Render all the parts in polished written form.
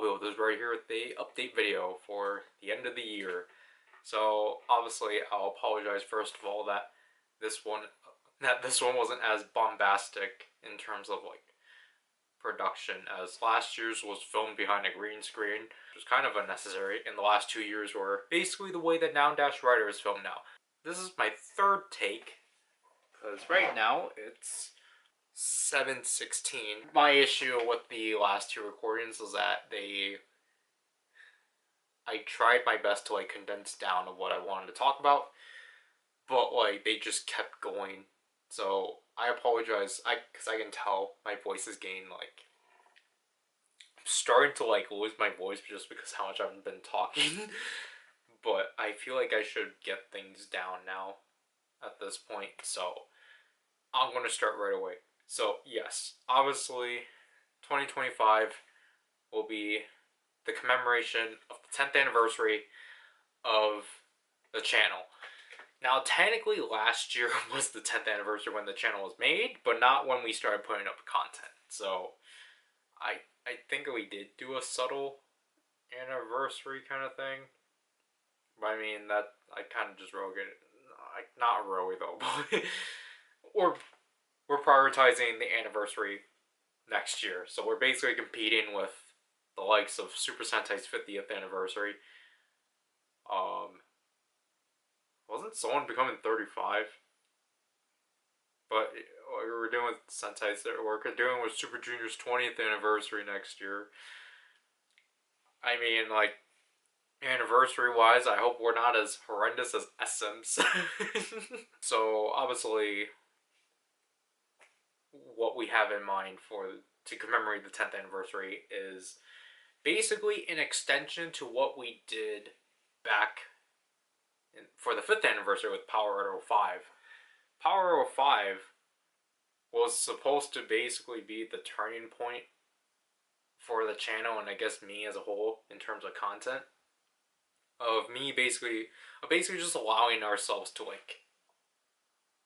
Prelude is right here with the update video for the end of the year. So obviously I'll apologize first of all that this one wasn't as bombastic in terms of like production as last year's was filmed behind a green screen, which was kind of unnecessary, and the last 2 years were basically the way that Noun-Rider is filmed now. This is my third take, because right now it's 7:16. My issue with the last two recordings is that I tried my best to like condense down of what I wanted to talk about, but like they just kept going. So I apologize, because I can tell my voice is getting like, I'm starting to like lose my voice just because how much I've been talking. But I feel like I should get things down now at this point, so I'm going to start right away. So yes, obviously 2025 will be the commemoration of the 10th anniversary of the channel. Now technically last year was the 10th anniversary when the channel was made, but not when we started putting up content. So I think we did do a subtle anniversary kind of thing. But I mean, that I kind of just wrote it. Not really though, but we're prioritizing the anniversary next year. So we're basically competing with the likes of Super Sentai's 50th anniversary. Wasn't someone becoming 35? But we're doing with Sentai's, we're doing with Super Junior's 20th anniversary next year. I mean, like, anniversary-wise, I hope we're not as horrendous as SMs. So, obviously, what we have in mind to commemorate the 10th anniversary is basically an extension to what we did back for the 5th anniversary with PowerRider 05. PowerRider 05 was supposed to basically be the turning point for the channel, and I guess me as a whole in terms of content. Of me basically just allowing ourselves to like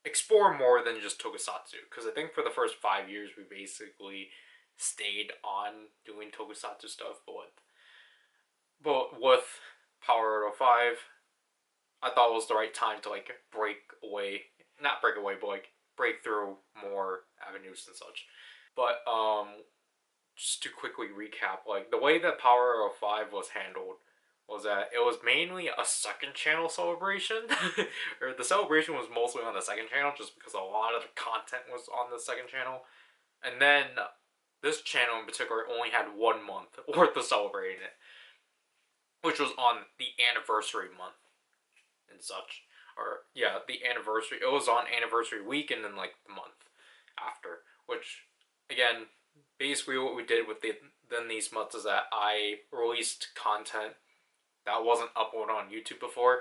explore more than just tokusatsu, because I think for the first 5 years we basically stayed on doing tokusatsu stuff, but with PowerRider 05, I thought it was the right time to like break through more avenues and such. But just to quickly recap, like the way that PowerRider 05 was handled was that it was mainly a second channel celebration. Or the celebration was mostly on the second channel just because a lot of the content was on the second channel. And then this channel in particular only had 1 month worth of celebrating it, which was on the anniversary month and such. Or yeah, the anniversary, it was on anniversary week and then like the month after, which again, basically what we did with these months is that I released content that wasn't uploaded on YouTube before.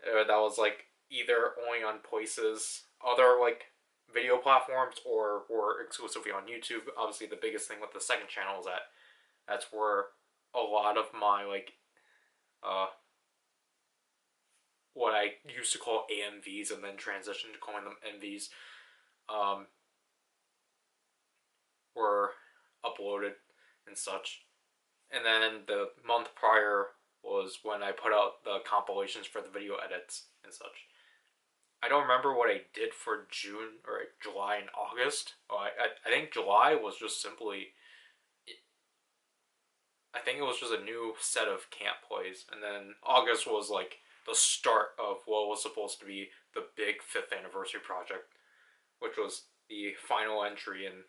That was like either only on places, other like video platforms, or were exclusively on YouTube. Obviously the biggest thing with the second channel is that that's where a lot of my like what I used to call AMVs and then transitioned to calling them MVs were uploaded and such. And then the month prior was when I put out the compilations for the video edits and such. I don't remember what I did for June or July and August. I think July was just simply, I think it was just a new set of camp plays, and then August was like the start of what was supposed to be the big 5th anniversary project, which was the final entry in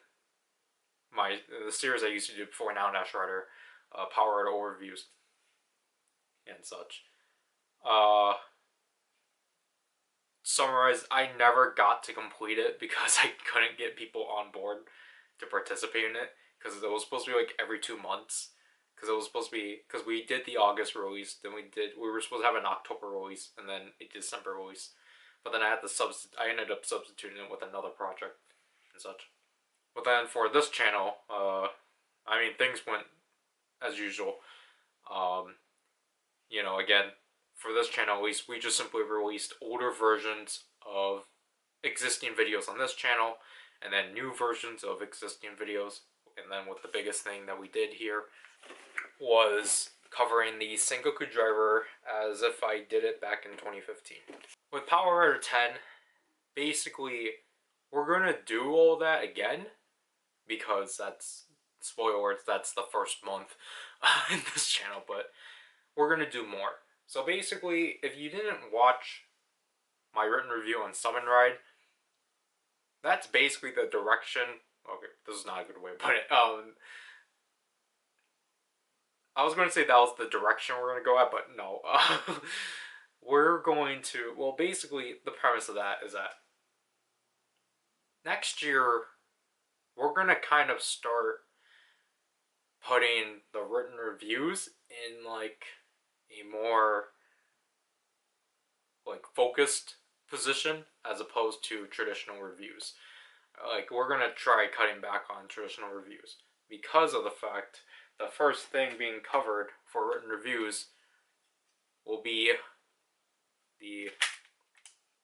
the series I used to do before Noun-Rider, PowerRider overviews and such. Summarize, I never got to complete it because I couldn't get people on board to participate in it, because it was supposed to be like every 2 months. Because it was supposed to be, because we did the August release, then we were supposed to have an October release, and then a December release. But then I ended up substituting it with another project and such. But then for this channel, I mean, things went as usual. You know, again, for this channel at least, we just simply released older versions of existing videos on this channel, and then new versions of existing videos and then with the biggest thing that we did here was covering the Sengoku driver as if I did it back in 2015. With PowerRider 10, basically, we're going to do all that again, because that's, spoilers, that's the first month in this channel, but we're going to do more. So basically, if you didn't watch my written review on Summon Ride, that's basically the direction. Okay, this is not a good way to put it. I was going to say that was the direction we're going to go at, but no. We're going to, well, basically, the premise of that is that next year, we're going to kind of start putting the written reviews in, like, a more, like, focused position as opposed to traditional reviews. Like, we're going to try cutting back on traditional reviews because of the fact the first thing being covered for written reviews will be the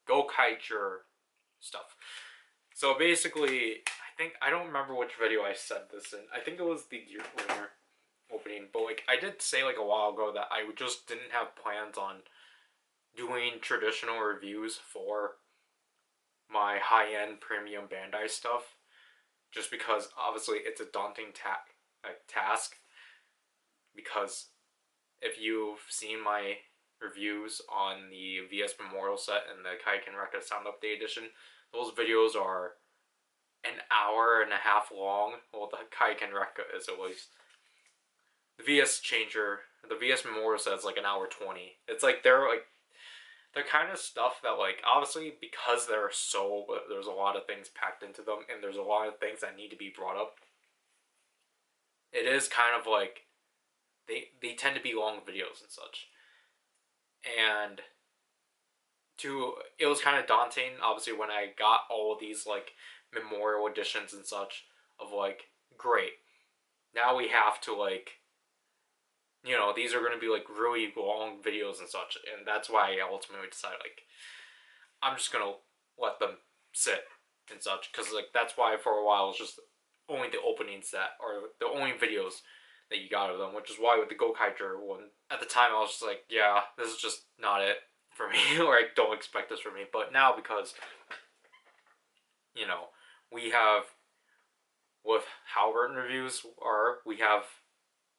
Gokaiger stuff. So basically, I don't remember which video I said this in. I think it was the Gear Winner opening, but like I did say like a while ago that I just didn't have plans on doing traditional reviews for my high-end premium Bandai stuff, just because obviously it's a daunting task. Because if you've seen my reviews on the VS Memorial set and the Kaiken Rekka Sound Update Edition, those videos are an hour and a half long. Well, the Kaiken Rekka is at least. The VS Changer, the VS Memorial set is like an hour 20. It's like they're kind of stuff that, like, obviously because there's a lot of things packed into them and there's a lot of things that need to be brought up. It is kind of like they tend to be long videos and such. And it was kind of daunting, obviously, when I got all of these, like, memorial editions and such of, like, great. Now we have to, like, you know, these are going to be, like, really long videos and such. And that's why I ultimately decided, like, I'm just going to let them sit and such. Because, like, that's why for a while it was just only the openings that are the only videos that you got of them, which is why with the Gokaiger one, at the time I was just like, yeah, this is just not it for me, or I don't expect this from me. But now, because, you know, we have, with how written reviews are, we have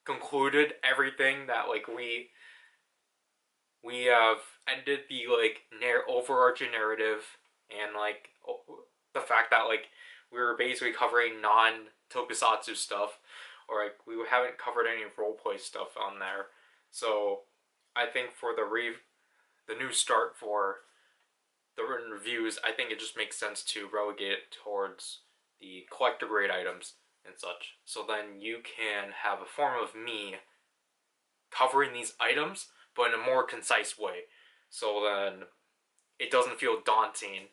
concluded everything that, like, we have ended the, like, overarching narrative, and, like, the fact that, like, we were basically covering non-tokusatsu stuff, or like we haven't covered any roleplay stuff on there. So I think for the new start for the written reviews, I think it just makes sense to relegate it towards the collector grade items and such. So then you can have a form of me covering these items, but in a more concise way. So then it doesn't feel daunting,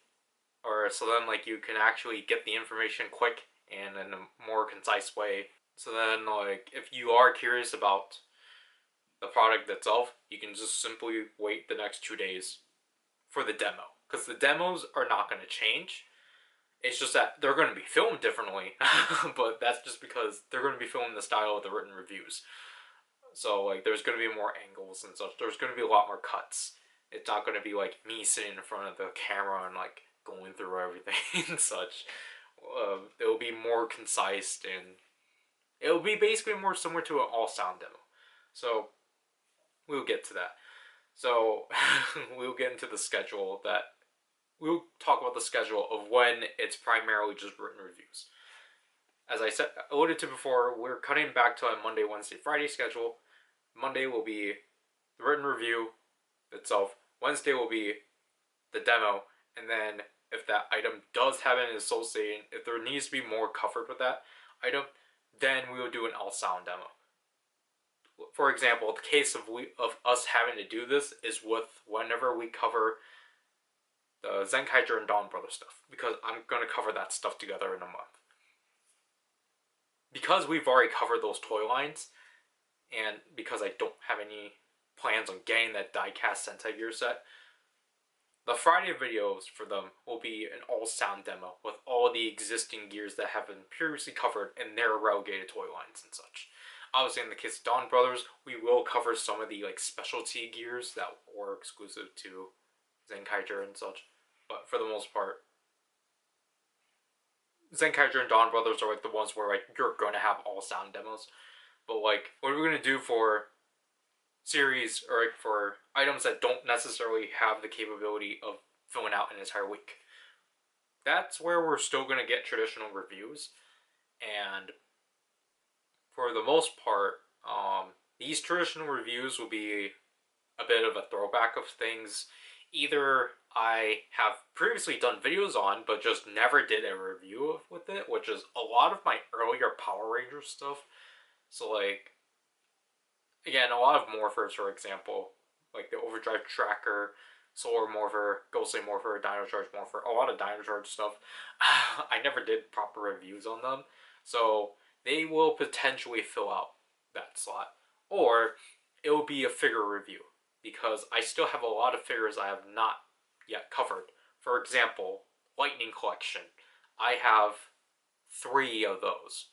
or so then, like, you can actually get the information quick and in a more concise way. So then, like, if you are curious about the product itself, you can just simply wait the next 2 days for the demo. Because the demos are not going to change. It's just that they're going to be filmed differently. But that's just because they're going to be filmed in the style of the written reviews. So, like, there's going to be more angles and such. There's going to be a lot more cuts. It's not going to be, like, me sitting in front of the camera and, like, going through everything and such. It'll be more concise, and it'll be basically more similar to an all-sound demo. So, we'll get to that. So, we'll get into the schedule we'll talk about the schedule of when it's primarily just written reviews. As I said, alluded to before, we're cutting back to a Monday, Wednesday, Friday schedule. Monday will be the written review itself. Wednesday will be the demo, and then if that item does have an associating, if there needs to be more covered with that item, then we will do an all-sound demo. For example, the case of us having to do this is with whenever we cover the Zenkaiger and Dawn Brother stuff, because I'm going to cover that stuff together in a month. Because we've already covered those toy lines, and because I don't have any plans on getting that die-cast Sentai Gear set, The Friday videos for them will be an all-sound demo with all the existing gears that have been previously covered in their relegated toy lines and such. Obviously, in the case of Dawn Brothers, we will cover some of the like specialty gears that were exclusive to Zenkaiger and such. But for the most part, Zenkaiger and Dawn Brothers are like the ones where like you're going to have all sound demos. But like, what are we going to do for series or like for items that don't necessarily have the capability of filling out an entire week? That's where we're still going to get traditional reviews, and for the most part, these traditional reviews will be a bit of a throwback of things either I have previously done videos on but just never did a review with it, which is a lot of my earlier Power Ranger stuff. So like, again, a lot of morphers, for example, like the Overdrive Tracker, Solar Morpher, Ghostly Morpher, Dino Charge Morpher, a lot of Dino Charge stuff. I never did proper reviews on them, so they will potentially fill out that slot. Or it will be a figure review, because I still have a lot of figures I have not yet covered. For example, Lightning Collection. I have 3 of those.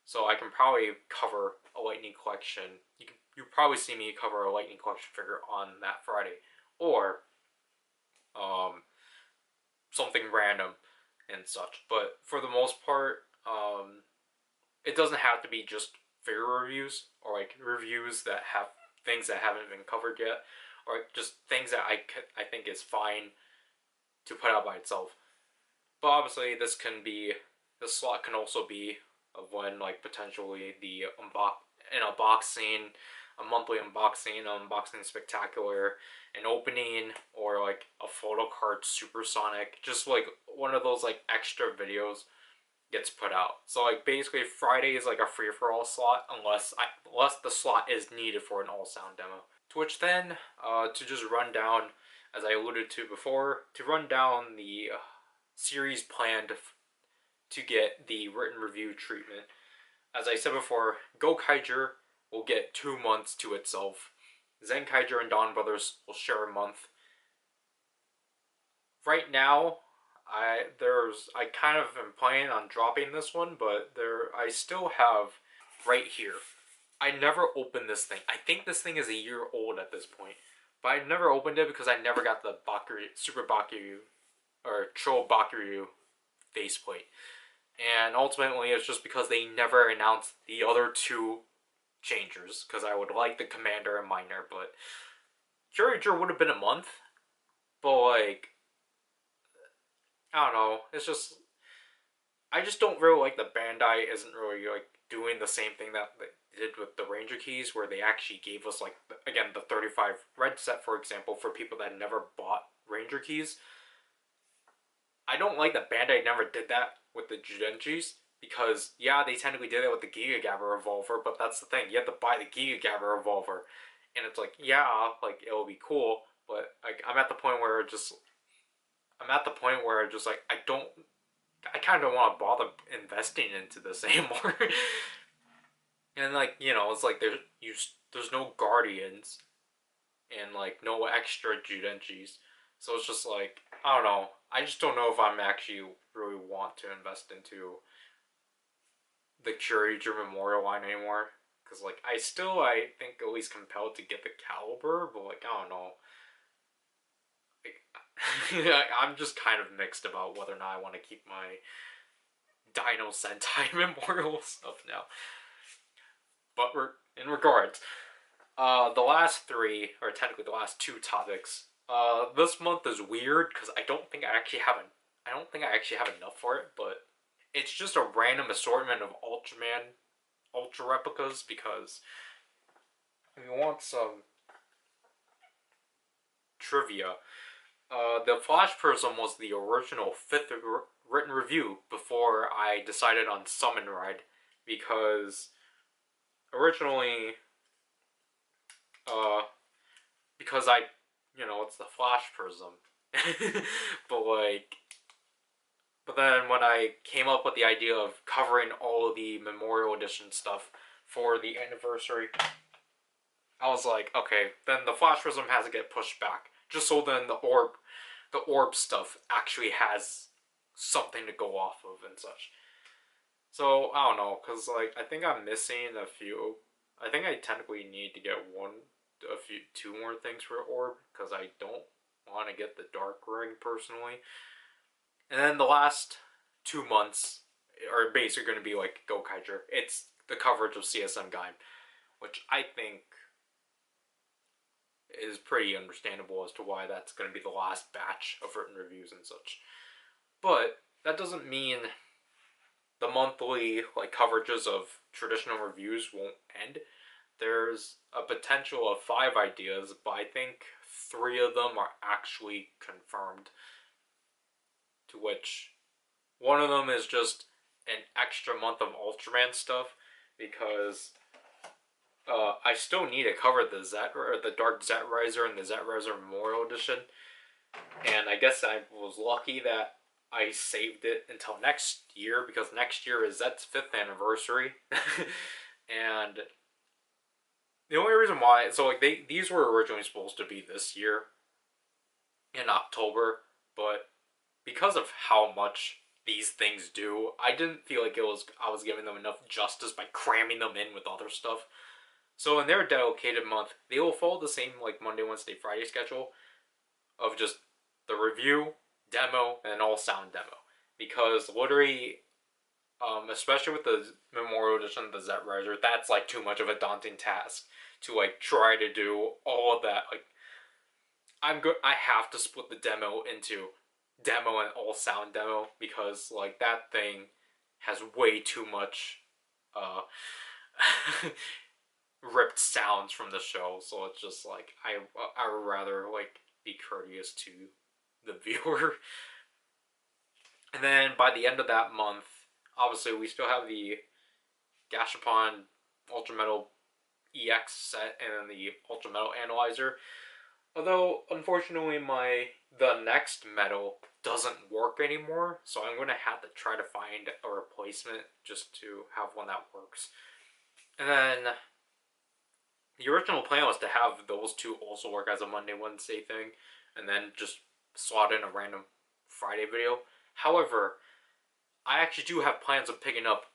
So I can probably cover a Lightning Collection. You probably see me cover a Lightning Collection figure on that Friday. Or something random and such. But for the most part, it doesn't have to be just figure reviews or like reviews that have things that haven't been covered yet, or just things that I think is fine to put out by itself. But obviously, this slot can also be of when like potentially the unboxing, a monthly unboxing, an unboxing spectacular, an opening, or like a photo card supersonic, just like one of those like extra videos gets put out. So like basically Friday is like a free for all slot unless the slot is needed for an all sound demo. To which then, to just run down, as I alluded to before, to run down the series planned to get the written review treatment. As I said before, Gokaiger will get 2 months to itself. Zenkaiger and Dawn Brothers will share a month. Right now, I kind of am planning on dropping this one, but I still have right here. I never opened this thing. I think this thing is a year old at this point, but I never opened it because I never got the Super Bakuryu or Troll Bakuryu faceplate. And ultimately, it's just because they never announced the other 2 changers, because I would like the Commander and Minor, but Curager would have been a month, but like, I don't know, it's just, I just don't really like the Bandai isn't really like doing the same thing that they did with the Ranger keys, where they actually gave us like, again, the 35 red set, for example, for people that never bought Ranger keys. I don't like that Bandai never did that with the Judenjis, because yeah, they technically did it with the Giga Gabba revolver, but that's the thing, you have to buy the Giga Gabba revolver, and it's like, yeah, like it'll be cool, but like I'm at the point where like I kind of don't want to bother investing into this anymore. And like, you know, it's like there's no Guardians and like no extra Judenjis, so it's just like, I don't know. I just don't know if I'm actually really want to invest into the Curator Memorial line anymore. Because like I think at least compelled to get the Caliber, but like I don't know. Like, I'm just kind of mixed about whether or not I want to keep my Dino Sentai Memorial stuff now. But in regards, the last 3, or technically the last 2 topics. This month is weird because I don't think I actually have enough for it, but it's just a random assortment of Ultra replicas, because if you want some trivia, the Flash Prism was the original 5th written review before I decided on Summon Ride, because originally, because it's the Flash Prism. But then when I came up with the idea of covering all of the Memorial Edition stuff for the anniversary, I was like, okay, then the Flash Prism has to get pushed back, just so then the orb the orb stuff actually has something to go off of and such. So I don't know, cause like I think I'm missing a few. I think I technically need to get two more things for orb, cause I don't want to get the dark ring personally. And then the last 2 months are basically going to be like Gokaiger. It's the coverage of CSM Gaim, which I think is pretty understandable as to why that's going to be the last batch of written reviews and such. But that doesn't mean the monthly like coverages of traditional reviews won't end. There's a potential of 5 ideas, but I think 3 of them are actually confirmed. To which one of them is just an extra month of Ultraman stuff, because I still need to cover the Dark Zetrizer and the Zetrizer Memorial Edition, and I guess I was lucky that I saved it until next year, because next year is Zet's 5th anniversary, and the only reason why, so like these were originally supposed to be this year in October, but because of how much these things do, I didn't feel like I was giving them enough justice by cramming them in with other stuff. So in their dedicated month, they will follow the same like Monday, Wednesday, Friday schedule of just the review, demo, and all sound demo. Because literally, especially with the Memorial Edition, the Zetrizer, that's like too much of a daunting task to like try to do all of that. Like, I have to split the demo into demo and all sound demo, because like that thing has way too much ripped sounds from the show, so it's just like I would rather like be courteous to the viewer. And then by the end of that month, obviously we still have the Gashapon Ultra Metal EX set and the Ultra Metal Analyzer. Although, unfortunately, the next metal doesn't work anymore, so I'm going to have to try to find a replacement just to have one that works. And then, the original plan was to have those 2 also work as a Monday, Wednesday thing, and then just slot in a random Friday video. However, I actually do have plans of picking up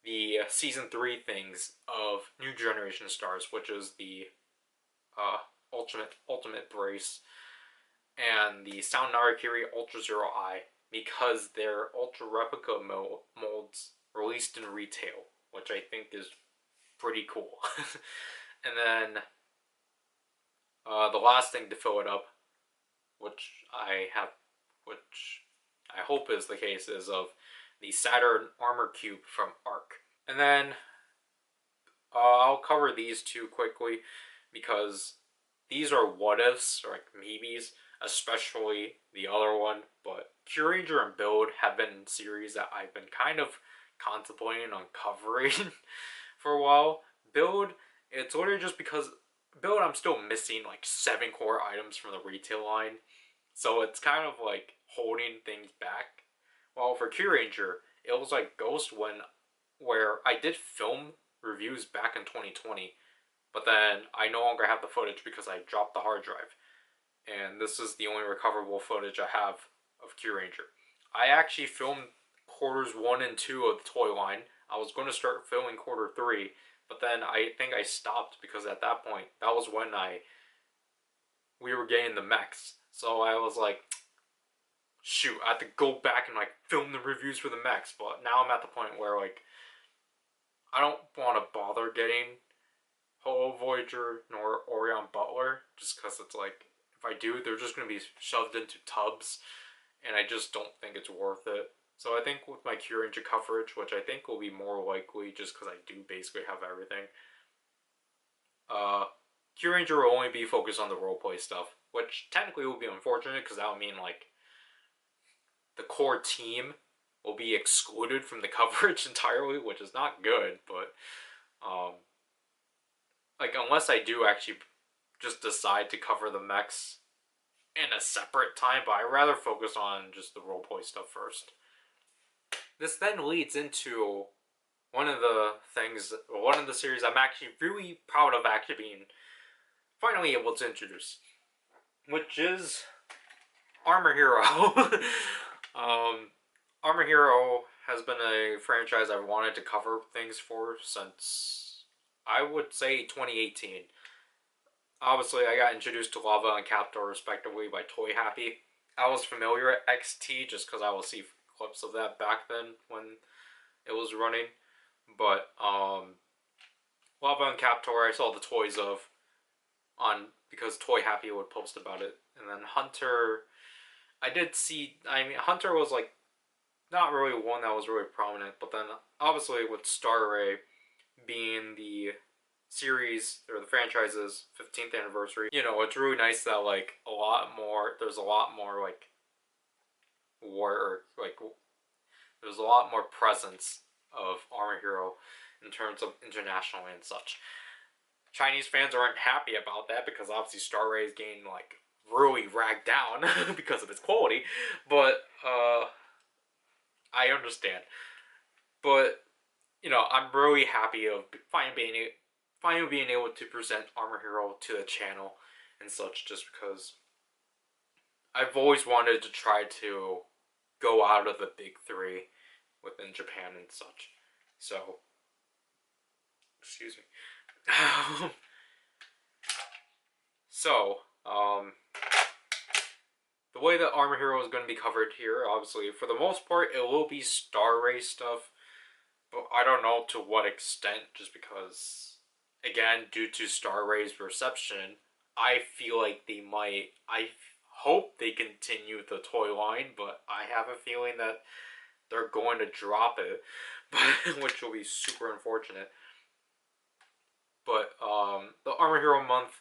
the Season 3 things of New Generation Stars, which is the Ultimate Brace and the Sound Narakiri Ultra Zero I, because they're Ultra Replica molds released in retail, which I think is pretty cool. And then the last thing to fill it up, which I hope is the case, is of the Saturn Armor Cube from ARC. And then I'll cover these 2 quickly, because these are what-ifs, or like maybes, especially the other one, but Kyuranger and Build have been series that I've been kind of contemplating on covering for a while. Build, it's literally just because Build, I'm still missing like 7 core items from the retail line, so it's kind of like holding things back. While for Kyuranger, it was like Ghost where I did film reviews back in 2020, but then I no longer have the footage because I dropped the hard drive. And this is the only recoverable footage I have of Kyuranger. I actually filmed quarters 1 and 2 of the toy line. I was going to start filming quarter 3, but then I think I stopped, because at that point, that was when we were getting the mechs. So I was like, shoot, I have to go back and like film the reviews for the mechs. But now I'm at the point where like I don't want to bother getting Holo Voyager nor Orion Butler, just because it's like, if I do, they're just going to be shoved into tubs, and I just don't think it's worth it. So I think with my Kyuranger coverage, which I think will be more likely just because I do basically have everything, Kyuranger will only be focused on the roleplay stuff, which technically will be unfortunate, because that would mean like the core team will be excluded from the coverage entirely, which is not good, but like unless I do actually just decide to cover the mechs in a separate time, but I'd rather focus on just the roleplay stuff first. This then leads into one of the series I'm actually really proud of actually being finally able to introduce, which is Armor Hero. Armor Hero has been a franchise I've wanted to cover things for since, I would say, 2018. Obviously, I got introduced to Lava and Captor respectively by Toy Happy. I was familiar at XT just because I will see clips of that back then when it was running. But Lava and Captor I saw the toys of on because Toy Happy would post about it. And then Hunter, I did see. I mean, Hunter was like not really one that was really prominent, but then obviously with Star Ray being the series or the franchise's 15th anniversary, you know, it's really nice that like there's a lot more like there's a lot more presence of Armor Hero in terms of internationally and such. Chinese fans aren't happy about that because obviously Star Ray is getting like really ragged down because of its quality, but I understand. But you know, I'm really happy of finally being able to present Armor Hero to the channel and such, just because I've always wanted to try to go out of the big three within Japan and such. So, excuse me. So, the way that Armor Hero is going to be covered here, obviously, for the most part, it will be Star Race stuff, but I don't know to what extent, just because, again, due to Star Ray's reception, I feel like I hope they continue the toy line, but I have a feeling that they're going to drop it, which will be super unfortunate. But the Armor Hero month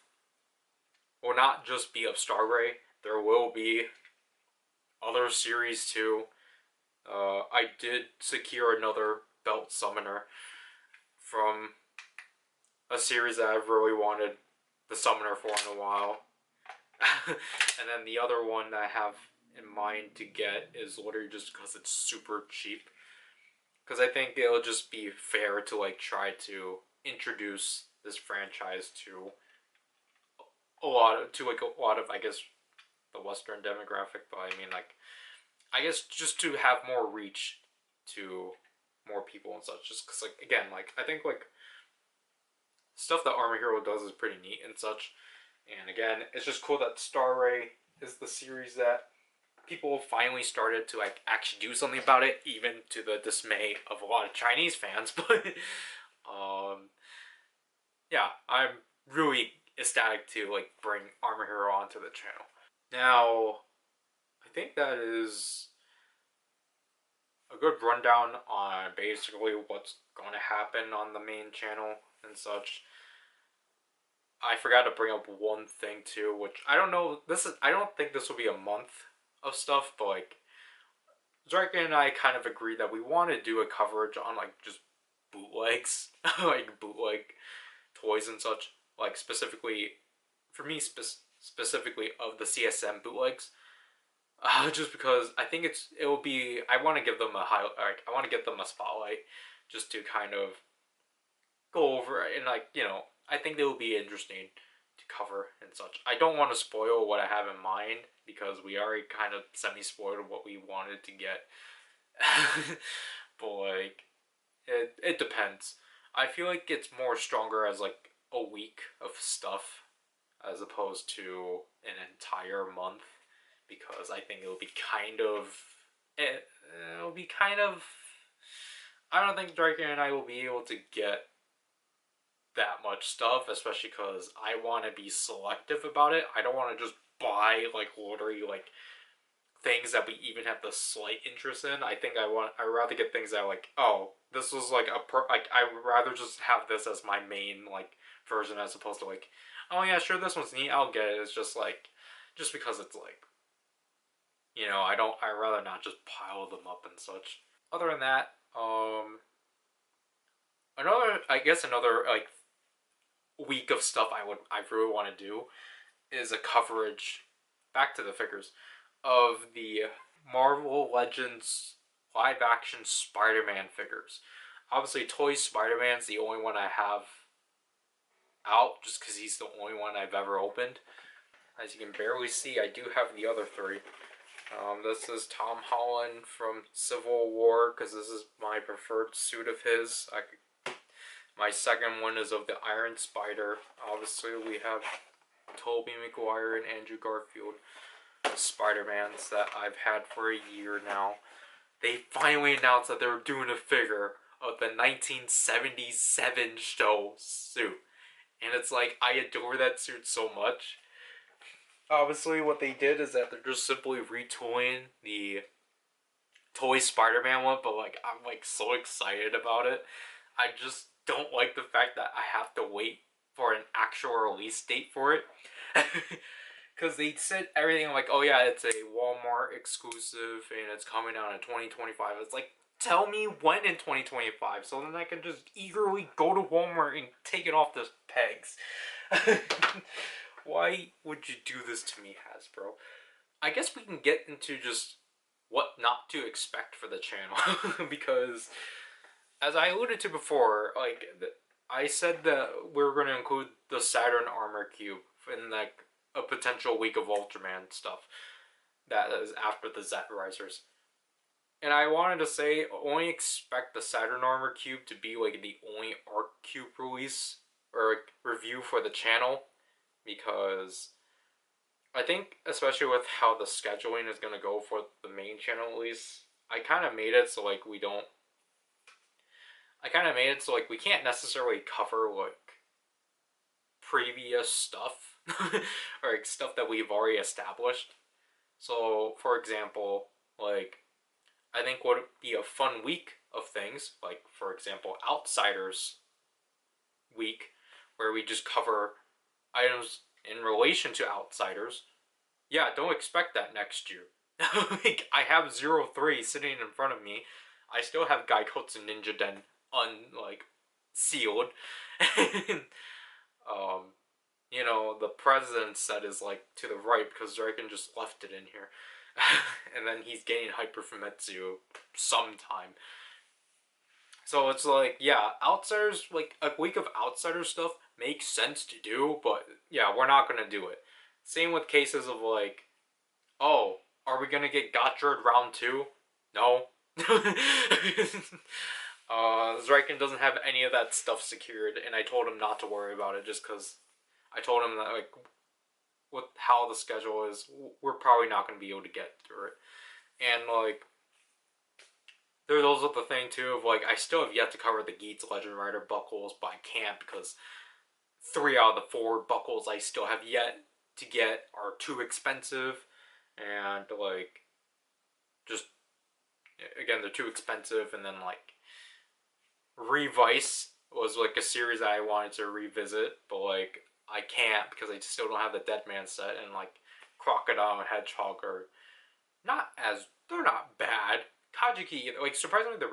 will not just be of Star Ray. There will be other series too. I did secure another belt summoner from a series that I've really wanted the summoner for in a while. And then the other one that I have in mind to get is literally just because it's super cheap. Because I think it'll just be fair to like try to introduce this franchise to a lot of I guess the Western demographic, but I mean like I guess just to have more reach to more people and such. Just because like again like I think like stuff that Armor Hero does is pretty neat and such. And again, it's just cool that Star Ray is the series that people finally started to like actually do something about it, even to the dismay of a lot of Chinese fans. But yeah, I'm really ecstatic to like bring Armor Hero onto the channel. Now, I think that is a good rundown on basically what's going to happen on the main channel and such. I forgot to bring up one thing too, which I don't know. I don't think this will be a month of stuff, but like Draken and I kind of agreed that we want to do a coverage on like just bootlegs, like bootleg toys and such. Like specifically, for me, specifically of the CSM bootlegs. Just because I think it will be. I want to give them a I want to give them a spotlight, just to kind of go over and like I think they will be interesting to cover and such. I don't want to spoil what I have in mind because we already kind of semi-spoiled what we wanted to get. But like, it depends. I feel like it's more stronger as like a week of stuff as opposed to an entire month, because I think it'll be kind of I don't think Draken and I will be able to get that much stuff, especially because I want to be selective about it. I don't want to just buy like literally like things that we even have the slight interest in. I'd rather get things that are like, oh, this was like I would rather just have this as my main like version as opposed to like, oh yeah, sure, this one's neat, I'll get it. It's just like just because it's like I'd rather not just pile them up and such. Other than that, another like week of stuff I really want to do is a coverage, back to the figures, of the Marvel Legends live action Spider-Man figures. Obviously, Toy Spider-Man's the only one I have out, just because he's the only one I've ever opened. As you can barely see, I do have the other three. This is Tom Holland from Civil War, because this is my preferred suit of his. My second one is of the Iron Spider. Obviously, we have Tobey Maguire and Andrew Garfield Spider-Mans that I've had for a year now. They finally announced that they were doing a figure of the 1977 show suit. And it's like, I adore that suit so much. Obviously, what they did is that they're just simply retooling the Toy Spider-Man one, but like, I'm like so excited about it. I just don't like the fact that I have to wait for an actual release date for it. Because they said everything like, oh yeah, it's a Walmart exclusive and it's coming out in 2025. It's like, tell me when in 2025 so then I can just eagerly go to Walmart and take it off the pegs. Why would you do this to me, Hasbro? I guess we can get into just what not to expect for the channel. Because, as I alluded to before, like, I said that we were going to include the Saturn Armor Cube in like a potential week of Ultraman stuff that is after the Z Risers. And I wanted to say, only expect the Saturn Armor Cube to be like the only Arc Cube release or review for the channel, because I think, especially with how the scheduling is going to go for the main channel at least, I kind of made it so like we don't. I kind of made it so like we can't necessarily cover like previous stuff or like stuff that we've already established. So, for example, like I think would be a fun week of things, like for example, Outsiders week, where we just cover items in relation to Outsiders. Yeah, don't expect that next year. Like, I have 03 sitting in front of me. I still have Gaikotsu Ninja Den sealed. You know, the president's set is like to the right because Draken just left it in here. And then he's getting Hyper Fumetsu sometime. So it's like, yeah, Outsiders, like a week of Outsider stuff makes sense to do, but yeah, we're not gonna do it. Same with cases of like, oh, are we gonna get Gotchard round 2? No. Zrykin doesn't have any of that stuff secured, and I told him not to worry about it just because I told him that, like, with how the schedule is, we're probably not going to be able to get through it. And, like, there's also the thing, too, of, like, I still have yet to cover the Geats Legend Rider buckles, but I can't because 3 out of the 4 buckles I still have yet to get are too expensive, and, like, just, again, they're too expensive, and then, like, Revice was, like, a series that I wanted to revisit, but, like, I can't because I still don't have the Deadman set, and like Crocodile and Hedgehog are they're not bad. Kajiki, like surprisingly the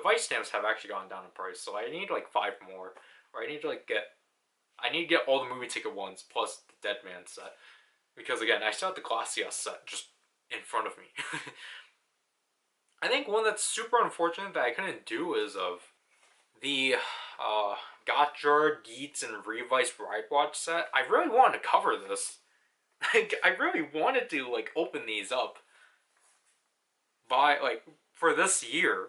Vice stamps have actually gone down in price, so I need like 5 more, or I need to get all the movie ticket ones plus the Deadman set, because again I still have the Glacius set just in front of me. I think one that's super unfortunate that I couldn't do is of the Gotchard, Geats, and Revice Ride Watch set. I really wanted to cover this. Like, I really wanted to, like, open these up for this year,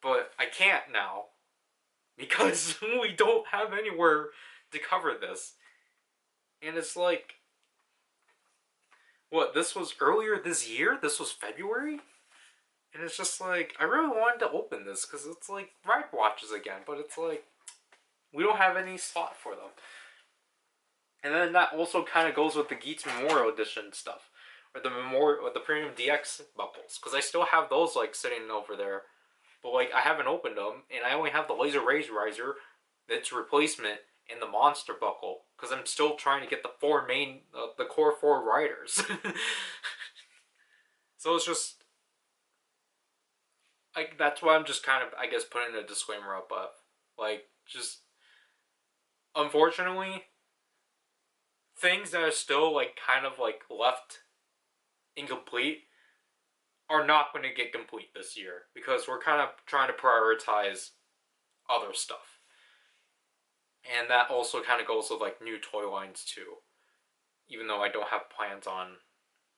but I can't now because we don't have anywhere to cover this. And it's like, what, this was earlier this year? This was February? And it's just like, I really wanted to open this because it's like Ride Watches again, but it's like, we don't have any slot for them. And then that also kind of goes with the Geats Memorial Edition stuff, or the Premium DX buckles, because I still have those like sitting over there, but like I haven't opened them, and I only have the Laser Rays Riser, its replacement, and the Monster buckle, because I'm still trying to get the the core 4 riders. So it's just like that's why I'm just kind of, I guess, putting a disclaimer up of like, just unfortunately, things that are still like kind of like left incomplete are not going to get complete this year because we're kind of trying to prioritize other stuff. And that also kind of goes with like new toy lines too. Even though I don't have plans on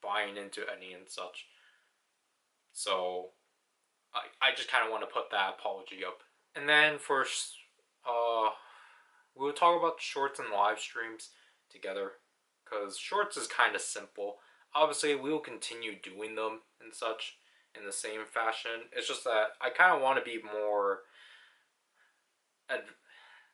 buying into any and such. So I just kind of want to put that apology up. And then for we'll talk about shorts and live streams together, because shorts is kind of simple. Obviously, we will continue doing them and such in the same fashion. It's just that I kind of want to be more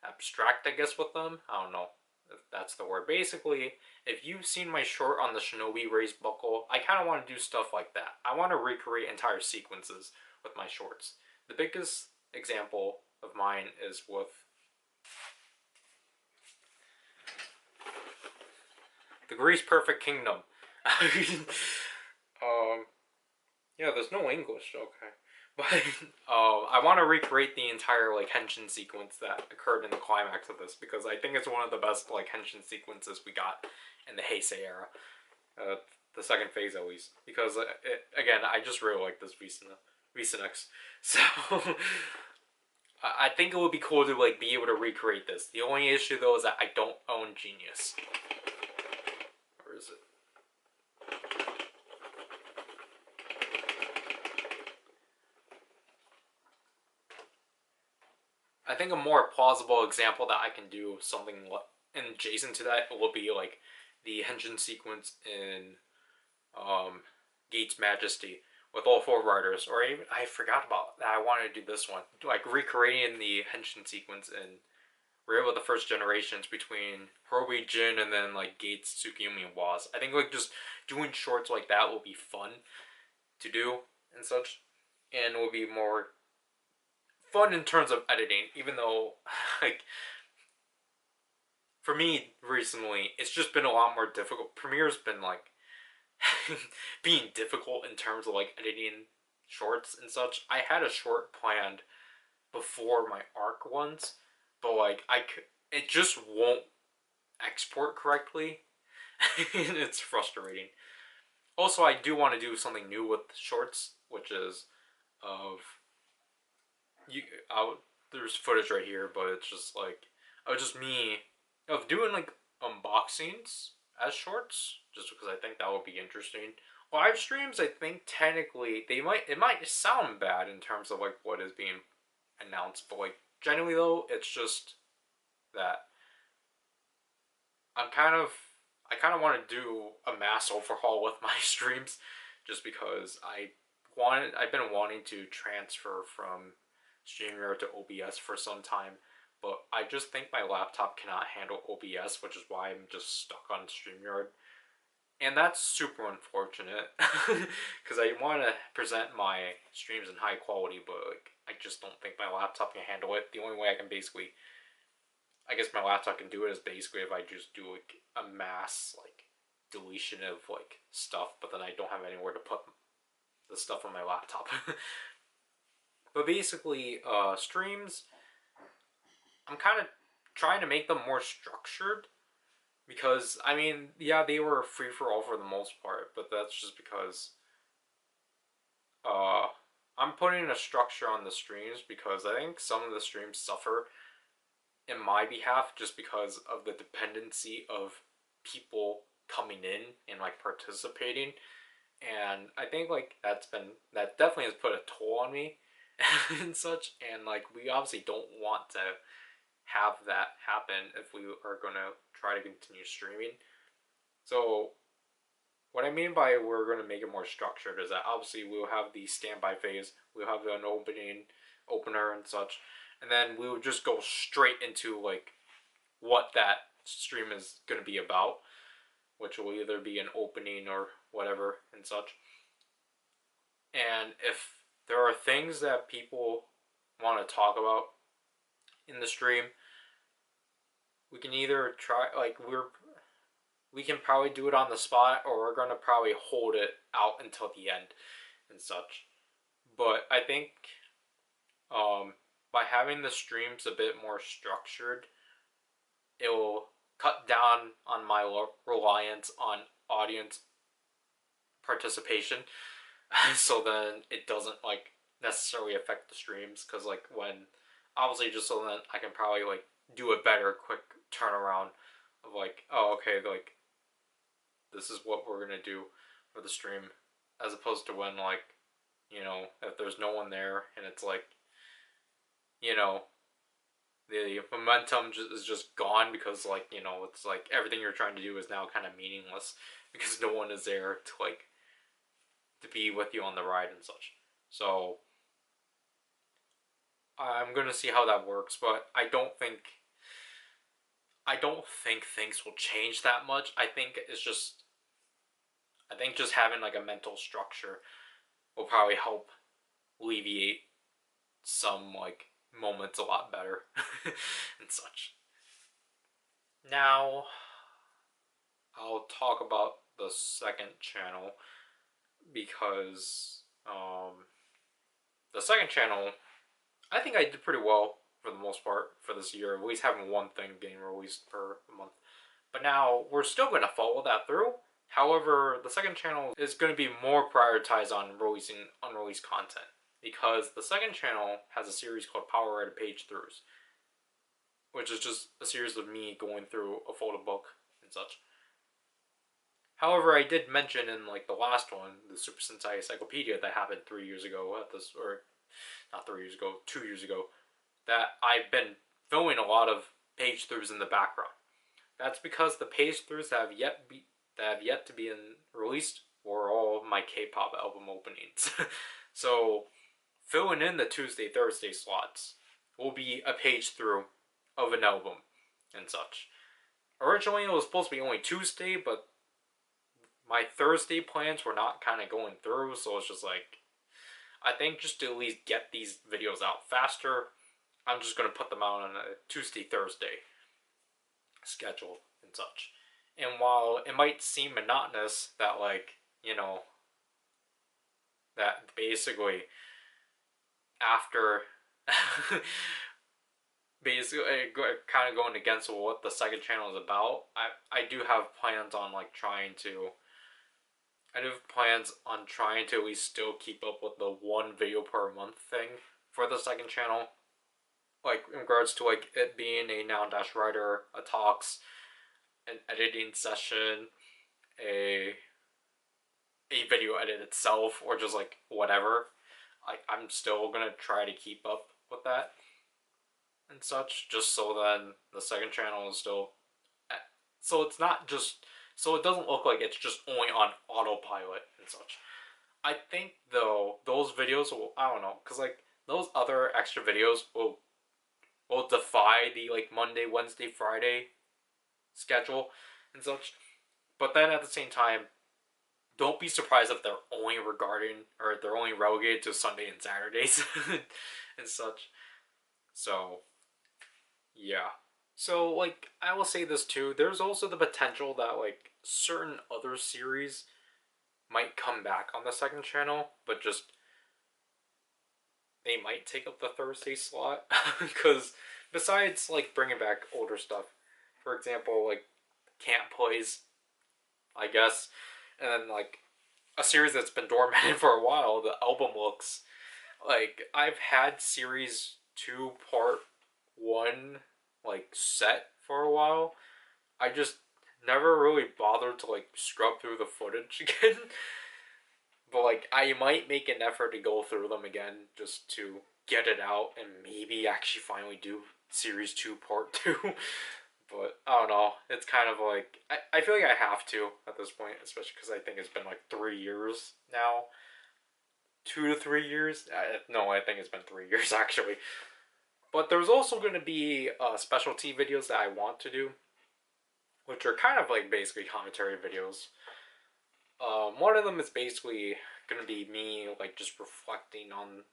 abstract, I guess, with them. I don't know if that's the word. Basically, if you've seen my short on the Shinobi raised buckle, I kind of want to do stuff like that. I want to recreate entire sequences with my shorts. The biggest example of mine is with the Grease Perfect Kingdom. Yeah, there's no English, okay. But I want to recreate the entire like henshin sequence that occurred in the climax of this, because I think it's one of the best like henshin sequences we got in the Heisei era, the second phase at least. Because again, I just really like this Visanex, so I think it would be cool to like be able to recreate this. The only issue though is that I don't own Genius. Where is it? I think a more plausible example that I can do something adjacent to that will be like the henshin sequence in Gates Majesty with all 4 riders, or even, I forgot about that. I wanted to do this one, like recreating the henshin sequence in Real with the first generations between Hirobi Jin and then like Gates, Tsukiyumi, and Waz. I think like just doing shorts like that will be fun to do and such, and will be more fun in terms of editing, even though like for me recently it's just been a lot more difficult. Premiere's been like being difficult in terms of like editing shorts and such. I had a short planned before my arc ones, but like it just won't export correctly. It's frustrating. Also, I do want to do something new with shorts, which is of there's footage right here, but it's just like just me of doing like unboxings as shorts, just because I think that would be interesting. Live streams, I think technically it might sound bad in terms of like what is being announced, but like generally though, it's just that I kind of want to do a mass overhaul with my streams, just because I've been wanting to transfer from StreamYard to OBS for some time, but I just think my laptop cannot handle OBS, which is why I'm just stuck on StreamYard. And that's super unfortunate, because I want to present my streams in high quality, but like, I just don't think my laptop can handle it. The only way I can basically, I guess my laptop can do it is basically if I just do like a mass like deletion of like stuff, but then I don't have anywhere to put the stuff on my laptop. But basically, streams, I'm kind of trying to make them more structured, because I mean, yeah, they were free for all for the most part, but that's just because I'm putting a structure on the streams, because I think some of the streams suffer in my behalf just because of the dependency of people coming in and like participating, and I think like that definitely has put a toll on me and such, and like we obviously don't want to have that happen if we are going to try to continue streaming. So what I mean by we're going to make it more structured is that obviously we'll have the standby phase, we'll have an opener and such, and then we will just go straight into like what that stream is going to be about, which will either be an opening or whatever and such. And if there are things that people want to talk about in the stream, we can either try like we can probably do it on the spot, or we're gonna probably hold it out until the end and such. But I think by having the streams a bit more structured, it will cut down on my reliance on audience participation. So then it doesn't like necessarily affect the streams, because like when obviously just so then I can probably like do a better quick turnaround of like, oh okay, like this is what we're gonna do for the stream, as opposed to when, like, you know, if there's no one there and it's like, you know, the momentum is just gone because, like, you know, it's like everything you're trying to do is now kind of meaningless because no one is there to, like, to be with you on the ride and such. So I'm gonna see how that works, but I don't think things will change that much. I think just having like a mental structure will probably help alleviate some like moments a lot better and such. Now I'll talk about the second channel because the second channel, I think I did pretty well for the most part for this year, at least having one thing getting released per month. But now we're still going to follow that through. However, the second channel is going to be more prioritized on releasing unreleased content because the second channel has a series called PowerRider Page Throughs, which is just a series of me going through a photo book and such. However, I did mention in like the last one, the Super Sentai Encyclopedia that happened 3 years ago at this, or not 3 years ago, 2 years ago, that I've been filming a lot of page throughs in the background. That's because the page throughs that have yet to be released were all my K-pop album openings. So filling in the Tuesday, Thursday slots will be a page through of an album and such. Originally it was supposed to be only Tuesday, but my Thursday plans were not kind of going through, so it's just like, I think just to at least get these videos out faster, I'm just going to put them out on a Tuesday, Thursday schedule and such. And while it might seem monotonous that, like, you know, that basically after basically kind of going against what the second channel is about, I do have plans on like I do have plans on trying to at least still keep up with the one video per month thing for the second channel. Like in regards to like it being a noun dash writer, a talks, an editing session, a video edit itself, or just like whatever. I'm still gonna try to keep up with that and such, just so then the second channel is still, so it's not just, so it doesn't look like it's just only on autopilot and such. I think though those videos will, I don't know, because like those other extra videos will defy the like Monday, Wednesday, Friday schedule and such. But then at the same time, don't be surprised if they're only they're only relegated to Sunday and Saturdays and such. So yeah. So like I will say this too, there's also the potential that like certain other series might come back on the second channel, but just they might take up the Thursday slot because besides like bringing back older stuff, for example, like Camp Plays, I guess, and then like a series that's been dormant for a while, the album looks, like I've had series 2 part 1 like set for a while. I just never really bothered to like scrub through the footage again. But like I might make an effort to go through them again just to get it out and maybe actually finally do series 2 part 2. But I don't know. It's kind of like I feel like I have to at this point, especially because I think it's been like 3 years now. 2 to 3 years. No, I think it's been 3 years actually. But there's also going to be specialty videos that I want to do, which are kind of like basically commentary videos. One of them is basically going to be me like just reflecting on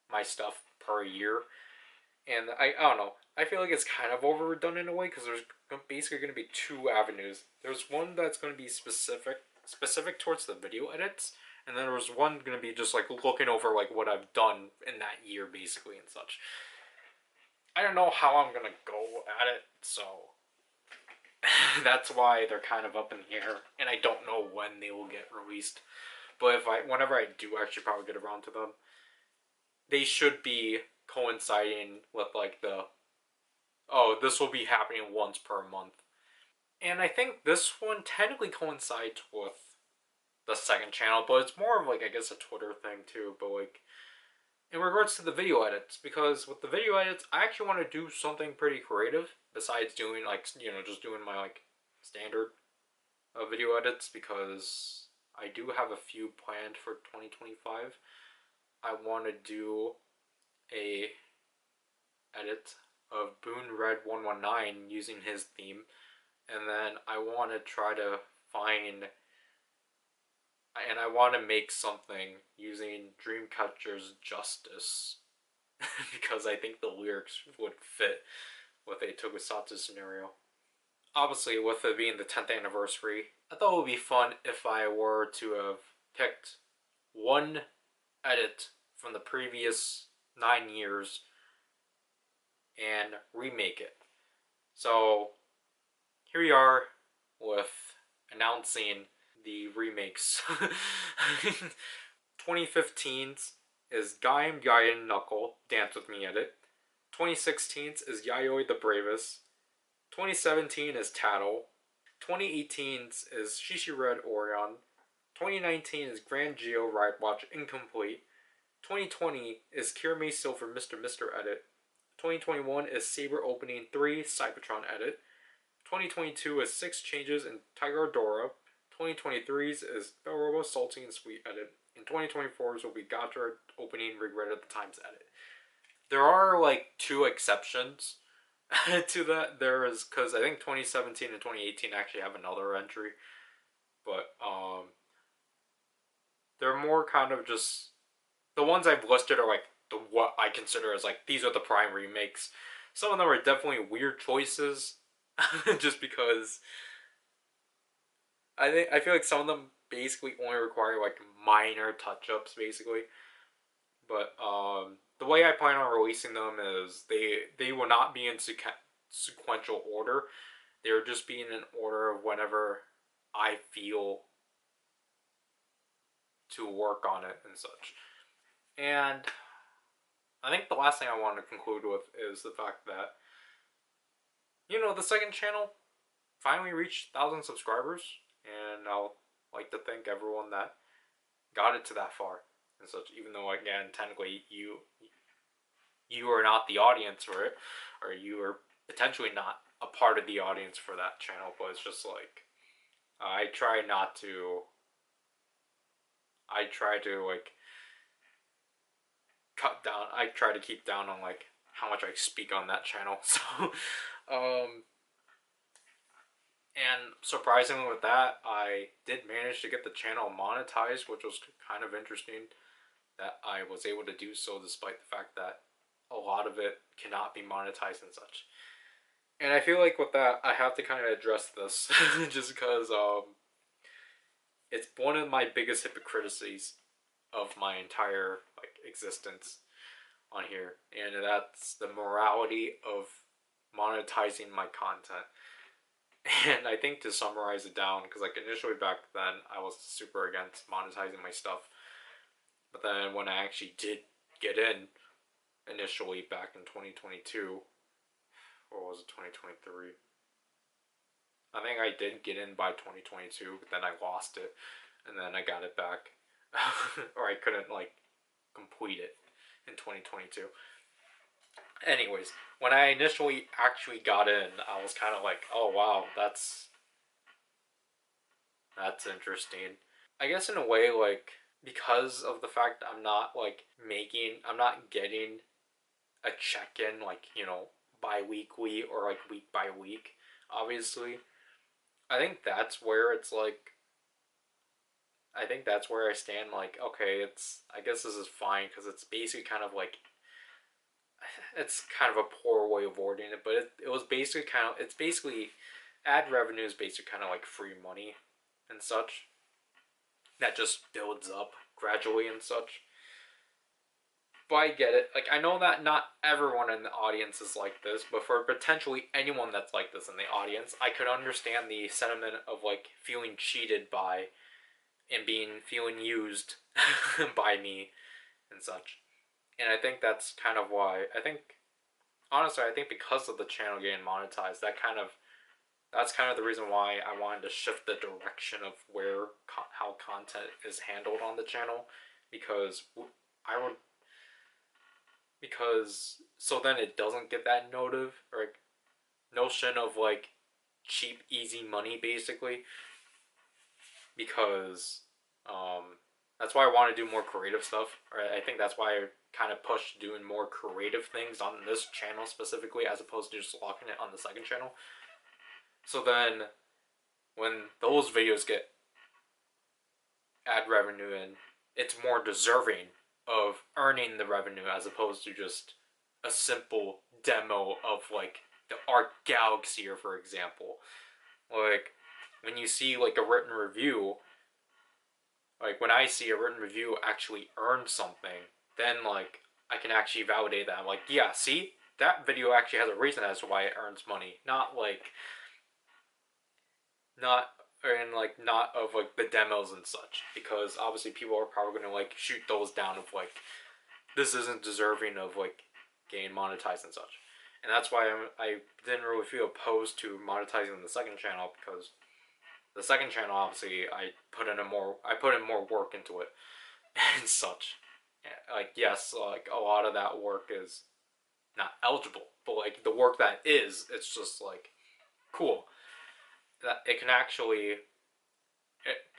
my stuff per year. And I don't know. I feel like it's kind of overdone in a way because there's basically going to be 2 avenues. There's one that's going to be specific towards the video edits, and then there's one going to be just like looking over like what I've done in that year basically and such. I don't know how I'm going to go at it, so that's why they're kind of up in the air, and I don't know when they will get released. But whenever I do actually probably get around to them, they should be coinciding with like this will be happening once per month. And I think this one technically coincides with the second channel, but it's more of like, I guess, a Twitter thing too. But like in regards to the video edits, because with the video edits, I actually want to do something pretty creative besides doing like, just doing my like standard video edits, because I do have a few planned for 2025. I want to do a edit of Boone Red 119 using his theme, and then I want to try to find, and I want to make something using Dreamcatcher's Justice because I think the lyrics would fit with a tokusatsu scenario. Obviously, with it being the 10th anniversary, I thought it would be fun if I were to have picked one edit from the previous 9 years and remake it. So here we are with announcing the remakes. 2015's is Gaim Gaiden Knuckle Dance With Me edit. 2016's is Yayoi the Bravest. 2017 is Tattle. 2018's is Shishi Red Orion. 2019 is Grand Geo Ride Watch Incomplete. 2020 is Kirame Silver Mr. edit. 2021 is Saber Opening 3 Cybertron edit. 2022 is 6 Changes in Tiger Dora. 2023's is Belrobo Salty and Sweet edit. And 2024's will be Gotcha Opening Regretted the Times edit. There are like 2 exceptions to that. There is, because I think 2017 and 2018 actually have another entry, but they're more kind of just, the ones I've listed are like the what I consider as like these are the prime remakes. Some of them are definitely weird choices, just because I feel like some of them basically only require like minor touch ups, basically. But the way I plan on releasing them is they will not be in sequential order. They'll just be in an order of whenever I feel to work on it and such. And I think the last thing I want to conclude with is the fact that, the second channel finally reached 1,000 subscribers, and I'll like to thank everyone that got it to that far and such, even though, again, technically you are not the audience for it, or you are potentially not a part of the audience for that channel, but it's just like, I try to like cut down, I try to keep down on like how much I speak on that channel. So and surprisingly with that, I did manage to get the channel monetized, which was kind of interesting that I was able to do so despite the fact that a lot of it cannot be monetized and such. And I feel like with that, I have to kind of address this just because it's one of my biggest hypocrisies of my entire like existence on here, and that's the morality of monetizing my content. And I think to summarize it down, because like initially back then I was super against monetizing my stuff, but then when I actually did get in initially back in 2022, or was it 2023? I think I did get in by 2022, but then I lost it, and then I got it back, or I couldn't like complete it in 2022. Anyways, when I initially actually got in, I was kind of like, oh wow, that's interesting. I guess in a way, like, because of the fact that I'm not getting a check-in, like, bi-weekly or like week by week, obviously. I think that's where it's like, I think that's where I stand, like, okay, I guess this is fine, because it's basically kind of like, it's kind of a poor way of wording it, but it was basically it's basically, ad revenue is basically kind of like free money and such, that just builds up gradually and such. But I get it. Like, I know that not everyone in the audience is like this, but for potentially anyone that's like this in the audience, I could understand the sentiment of like feeling cheated by and feeling used by me and such. And I think that's kind of why, honestly, I think because of the channel getting monetized, that kind of that's kind of the reason why I wanted to shift the direction of how content is handled on the channel, because I would because so then it doesn't get that notion of like cheap easy money basically, because that's why I want to do more creative stuff. Right? I think that's why I kind of pushed doing more creative things on this channel specifically, as opposed to just locking it on the second channel. So then, when those videos get ad revenue in, it's more deserving of earning the revenue as opposed to just a simple demo of like the Art Galaxy, or for example, like when you see like a written review, like when I see a written review actually earn something, then like I can actually validate that. I'm like, yeah, see, that video actually has a reason as to why it earns money, not not of like the demos and such, because obviously people are probably gonna like shoot those down of like, this isn't deserving of like getting monetized and such. And that's why I didn't really feel opposed to monetizing the second channel, because the second channel obviously I put in more work into it and such. Like, yes, like a lot of that work is not eligible, but like the work that is, it's just like cool that it can actually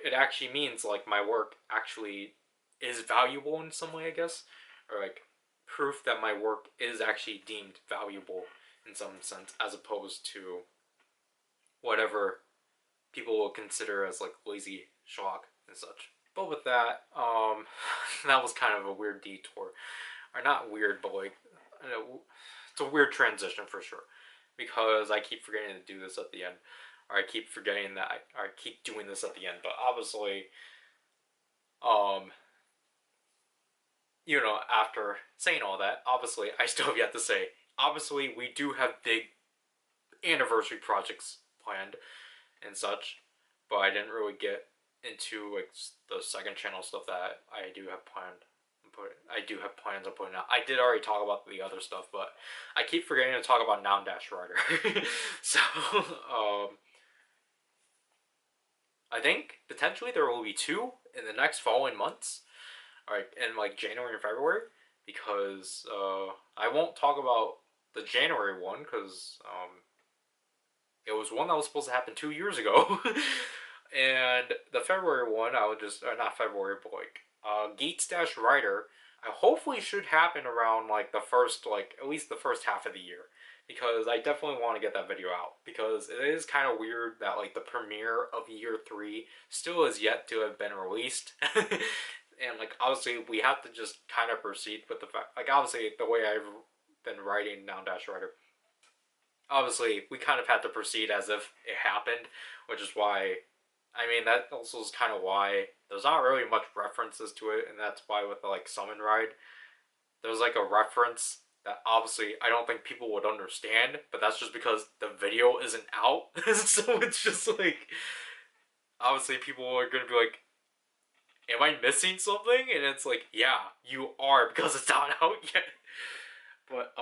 it actually means like my work actually is valuable in some way, I guess, or like proof that my work is actually deemed valuable in some sense, as opposed to whatever people will consider as like lazy schlock and such. But with that, that was kind of a weird detour, or not weird, but like, it's a weird transition for sure, because I keep forgetting to do this at the end, or I keep forgetting that I keep doing this at the end. But obviously, um, after saying all that, obviously I still have yet to say. Obviously, we do have big anniversary projects planned and such, but I didn't really get into like the second channel stuff that I do have planned. I do have plans on putting out. I did already talk about the other stuff, but I keep forgetting to talk about Noun-Rider. So, I think potentially there will be 2 in the next following months, alright, in like January and February, because I won't talk about the January one, because it was one that was supposed to happen 2 years ago. And the February one, I would just, not February, but like, Gates-Rider, I hopefully should happen around like the first, like, at least the first half of the year. Because I definitely want to get that video out. Because it is kind of weird that like the premiere of year 3 still is yet to have been released. And like, obviously we have to just kind of proceed with the fact, like, obviously the way I've been writing Noun-Rider, obviously we kind of had to proceed as if it happened, which is why, I mean, that also is kind of why there's not really much references to it, and that's why with the like Summon Ride, there's like a reference that obviously I don't think people would understand, but that's just because the video isn't out. So it's just like, obviously people are gonna be like, am I missing something? And it's like, yeah, you are, because it's not out yet. But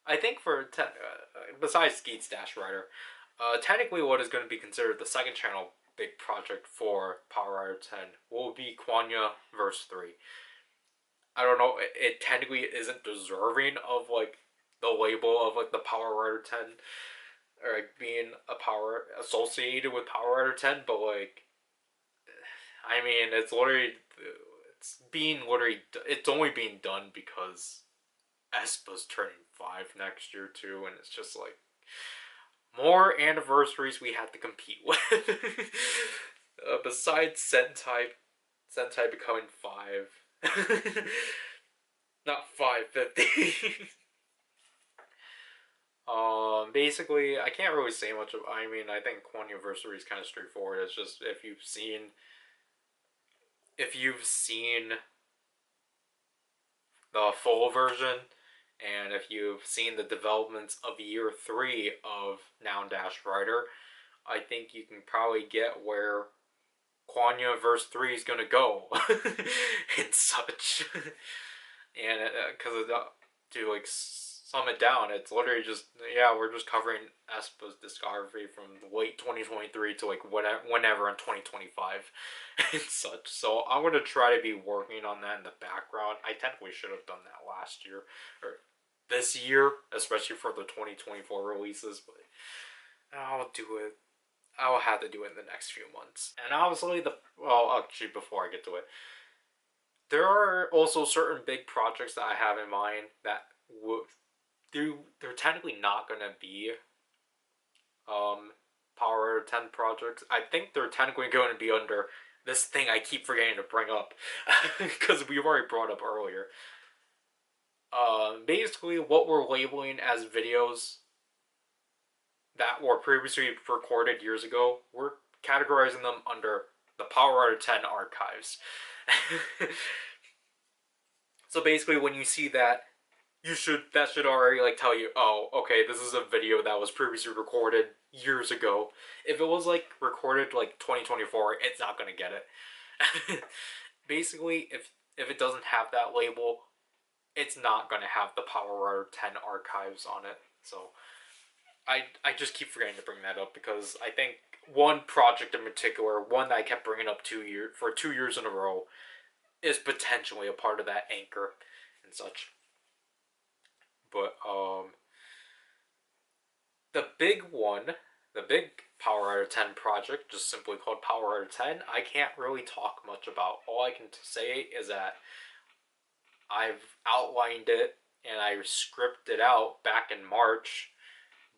I think besides Gates-Rider, technically what is going to be considered the second channel big project for PowerRider 10 will be Quanya Verse 3. I don't know, it technically isn't deserving of like the label of like the PowerRider 10, or like being associated with PowerRider 10, but like, I mean, it's only being done because Espa's turning 5 next year too, and it's just like more anniversaries we have to compete with. Besides Sentai becoming 5. Not 550. Basically, I can't really say much of. I mean, I think Quanniversary is kind of straightforward. It's just if you've seen the full version, and if you've seen the developments of year 3 of Noun-Rider, I think you can probably get where Quanya verse 3 is gonna go and such. And because to like sum it down, it's literally just, yeah, we're just covering Espa's discography from late 2023 to like whenever in 2025 and such. So I'm gonna try to be working on that in the background. I technically should have done that last year or this year, especially for the 2024 releases, but I'll do it. I'll have to do it in the next few months. And obviously, well, actually, before I get to it, there are also certain big projects that I have in mind that would they're technically not gonna be um Power 10 projects. I think they're technically going to be under this thing I keep forgetting to bring up because we've already brought up earlier. Basically, what we're labeling as videos that were previously recorded years ago, we're categorizing them under the PowerRider 10 archives. So basically, when you see that, that should already like tell you, oh, okay, this is a video that was previously recorded years ago. If it was like recorded like 2024, it's not gonna get it. Basically, if it doesn't have that label, it's not gonna have the PowerRider 10 archives on it. So I just keep forgetting to bring that up because I think one project in particular, one that I kept bringing up 2 years in a row, is potentially a part of that anchor and such. But the big one, the big PowerRider 10 project, just simply called PowerRider 10, I can't really talk much about. All I can say is that I've outlined it and I scripted it out back in March,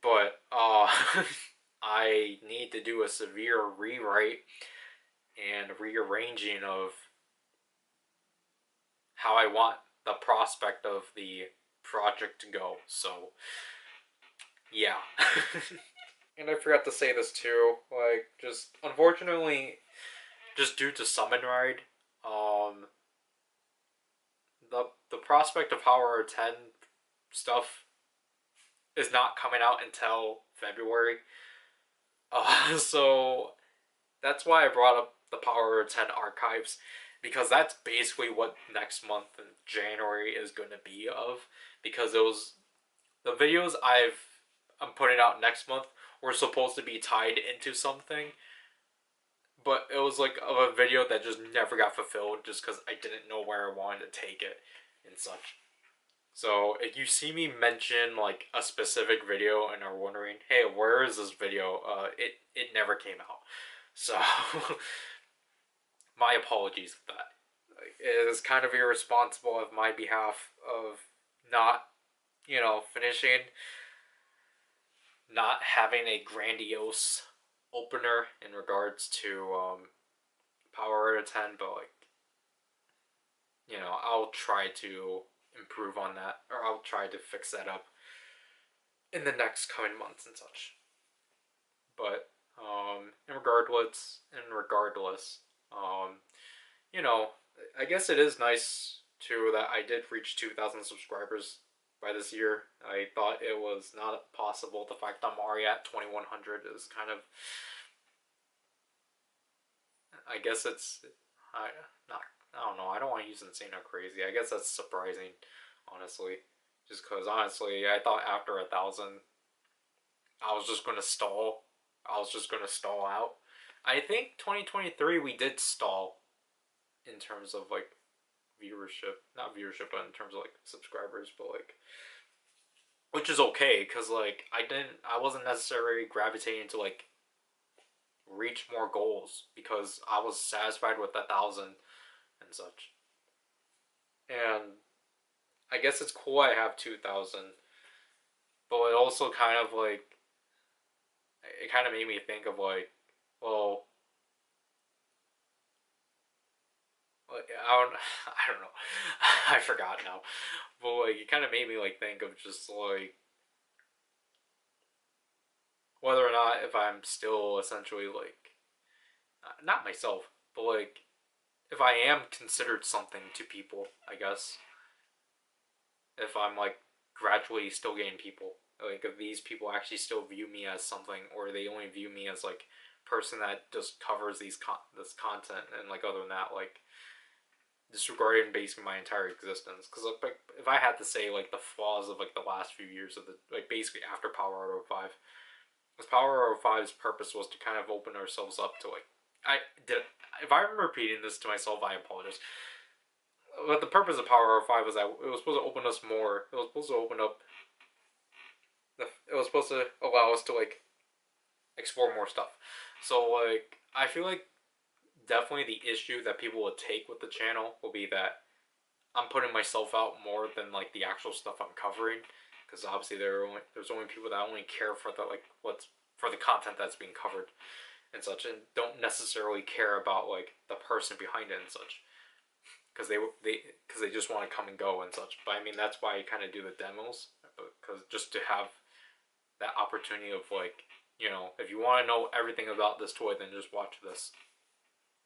but I need to do a severe rewrite and rearranging of how I want the prospect of the project to go. So, yeah. And I forgot to say this too, like, just unfortunately, just due to Summon Ride, the prospect of Power 10 stuff is not coming out until February. So that's why I brought up the Power 10 archives, because that's basically what next month in January is going to be of, because the videos I'm putting out next month were supposed to be tied into something, but it was like a video that just never got fulfilled just because I didn't know where I wanted to take it and such. So if you see me mention like a specific video and are wondering, hey, where is this video? It never came out. So my apologies for that. Like, it is kind of irresponsible of my behalf of not, finishing, not having a grandiose opener in regards to Power 10, but like, I'll try to improve on that, or I'll try to fix that up in the next coming months and such. But regardless, I guess it is nice too that I did reach 2,000 subscribers by this year. I thought it was not possible. The fact I'm already at 2,100 is kind of, I guess it's, I don't know. I don't want to use insane or crazy. I guess that's surprising, honestly. Just because, honestly, I thought after 1,000, I was just going to stall. I was just going to stall out. I think 2023 we did stall in terms of, like, viewership. Not viewership, but in terms of, like, subscribers. But, like, which is okay, because, like, I wasn't necessarily gravitating to, like, reach more goals. Because I was satisfied with 1,000 and such. And I guess it's cool I have 2,000, but it also kind of like, it kind of made me think of like, well, I don't know, I forgot now, but like it kind of made me like think of just like whether or not if I'm still essentially like, not myself, but like if I am considered something to people, I guess. If I'm like gradually still getting people, like if these people actually still view me as something, or they only view me as like person that just covers this content, and like other than that, like disregarding basically my entire existence. Because like, if I had to say like the flaws of like the last few years of the like basically after PowerRider 5, because PowerRider 5's purpose was to kind of open ourselves up to like I did. If I'm repeating this to myself, I apologize. But the purpose of PowerRider 5 was that it was supposed to open us more. It was supposed to open up. It was supposed to allow us to like explore more stuff. So like I feel like definitely the issue that people would take with the channel will be that I'm putting myself out more than like the actual stuff I'm covering, because obviously there's only people that only care for the like what's for the content that's being covered and such, and don't necessarily care about like the person behind it and such, because they just want to come and go and such. But I mean that's why I kind of do the demos, because just to have that opportunity of like, you know, if you want to know everything about this toy, then just watch this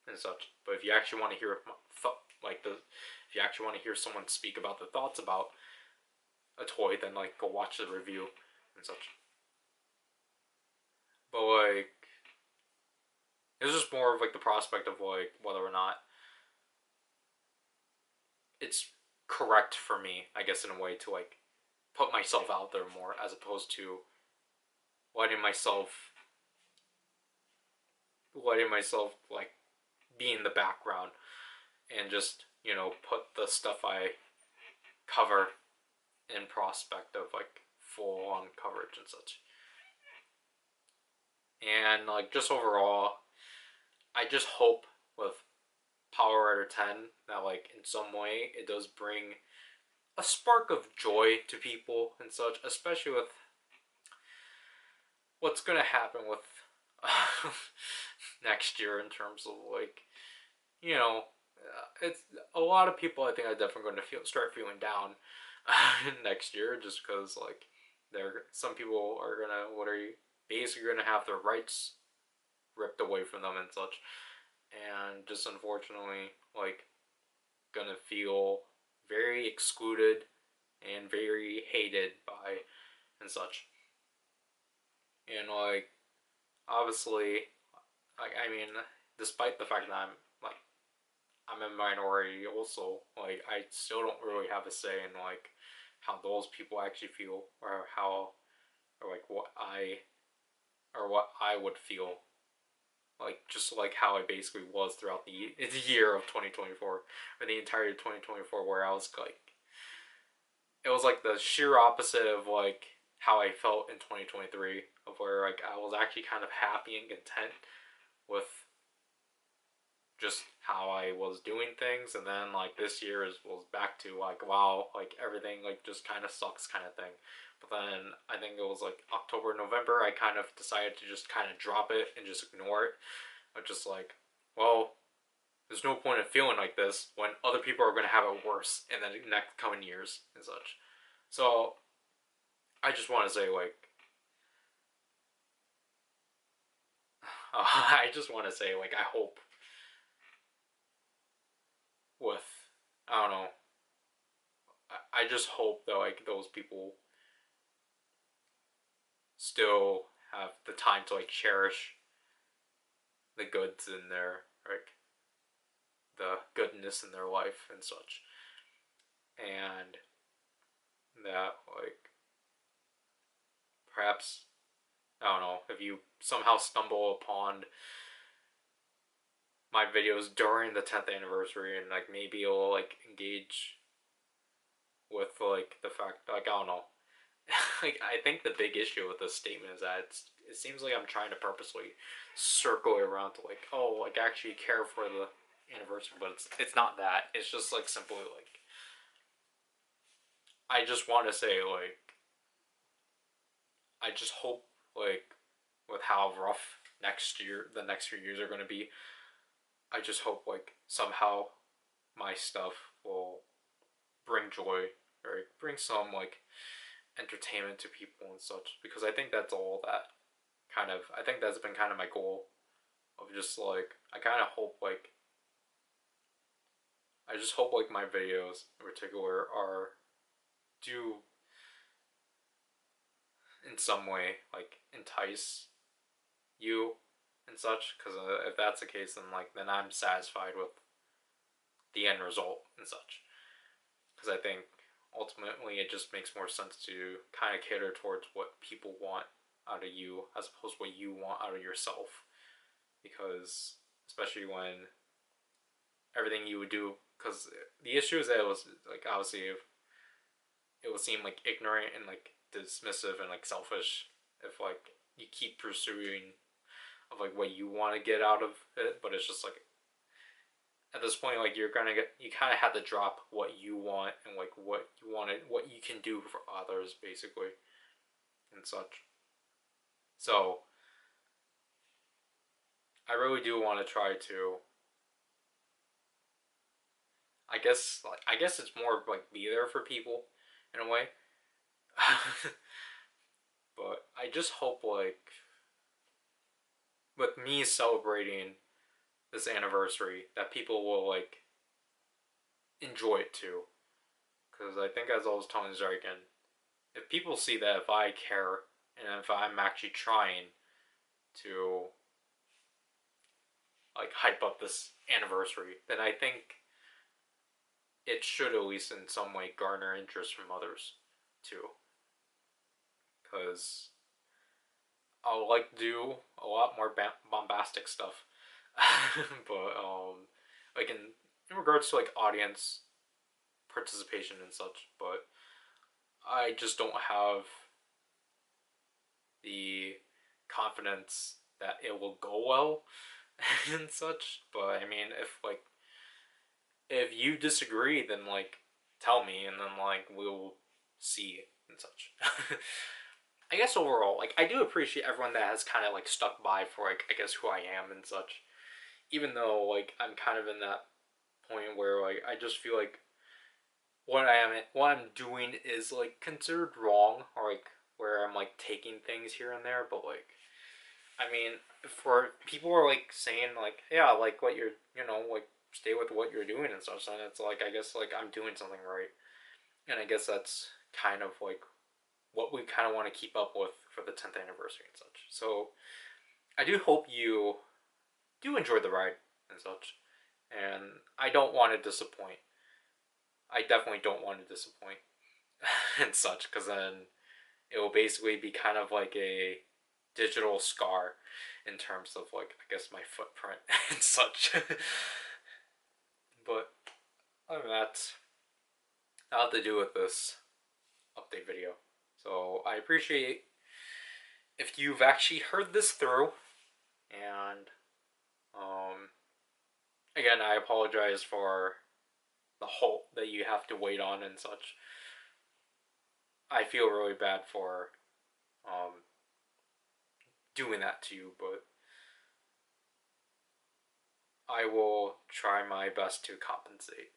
and such. But if you actually want to hear if you actually want to hear someone speak about the thoughts about a toy, then like go watch the review and such. But like, it's just more of like the prospect of like whether or not it's correct for me, I guess, in a way to like put myself out there more, as opposed to letting myself like be in the background and just, you know, put the stuff I cover in prospect of like full on coverage and such. And like just overall, I just hope with PowerRider 10 that like in some way it does bring a spark of joy to people and such, especially with what's gonna happen with next year in terms of like, you know, it's a lot of people. I think are definitely going to start feeling down next year, just because like some people are gonna basically gonna have their rights ripped away from them and such, and just unfortunately like gonna feel very excluded and very hated by and such. And like obviously, like I mean, despite the fact that I'm a minority also, like I still don't really have a say in like how those people actually feel, or how, or like what I would feel, like just like how I basically was throughout the year of 2024, or the entire 2024, where I was like, it was like the sheer opposite of like how I felt in 2023, of where like I was actually kind of happy and content with just how I was doing things, and then like this year was back to like, wow, like everything like just kind of sucks kind of thing. But then I think it was like October, November, I kind of decided to just kind of drop it and just ignore it. I'm just like, well, there's no point in feeling like this when other people are going to have it worse in the next coming years and such. So I just want to say like, I just want to say like, I hope with, I don't know, I just hope that like those people still have the time to like cherish the goods in their like the goodness in their life and such, and that like perhaps, I don't know, if you somehow stumble upon my videos during the 10th anniversary, and like maybe you'll like engage with like the fact, like I don't know, like I think the big issue with this statement is that it seems like I'm trying to purposely circle it around to like, oh, like actually care for the anniversary, but it's not that. It's just like simply like, I just want to say like, I just hope like with how rough the next few years are going to be, I just hope like somehow my stuff will bring joy, or bring some like entertainment to people and such, because I think that's all that I think that's been kind of my goal of just like, I kind of hope like, I just hope like my videos in particular do in some way like entice you and such, because if that's the case, then like then I'm satisfied with the end result and such. Because I think ultimately it just makes more sense to kind of cater towards what people want out of you as opposed to what you want out of yourself. Because especially when everything you would do, because the issue is that it was like obviously it would seem like ignorant and like dismissive and like selfish if like you keep pursuing of like what you want to get out of it, but it's just like at this point like you're gonna get, you kind of have to drop what you want and like what you wanted, what you can do for others basically and such. So I really do want to try to, I guess it's more like be there for people in a way. But I just hope like with me celebrating this anniversary that people will like enjoy it too. Because I think, as I was telling Zarkin, if people see that if I care and if I'm actually trying to like hype up this anniversary, then I think it should at least in some way garner interest from others too. Because I would like to do a lot more bombastic stuff, but like in regards to like audience participation and such, but I just don't have the confidence that it will go well and such. But I mean, if you disagree, then like tell me, and then like we'll see and such. I guess overall, like I do appreciate everyone that has kind of like stuck by for like I guess who I am and such. Even though like I'm kind of in that point where like I just feel like what I'm doing is like considered wrong, or like where I'm like taking things here and there, but like I mean, for people are like saying like, yeah, like what you're, like stay with what you're doing and stuff, and it's like I guess like I'm doing something right, and I guess that's kind of like what we kind of want to keep up with for the 10th anniversary and such. So I do hope you do enjoy the ride and such, and I don't want to disappoint. I definitely don't want to disappoint and such, because then it will basically be kind of like a digital scar in terms of like I guess my footprint and such. But other than that, that'll have to do with this update video. So I appreciate if you've actually heard this through, and again I apologize for the halt that you have to wait on and such. I feel really bad for doing that to you, but I will try my best to compensate.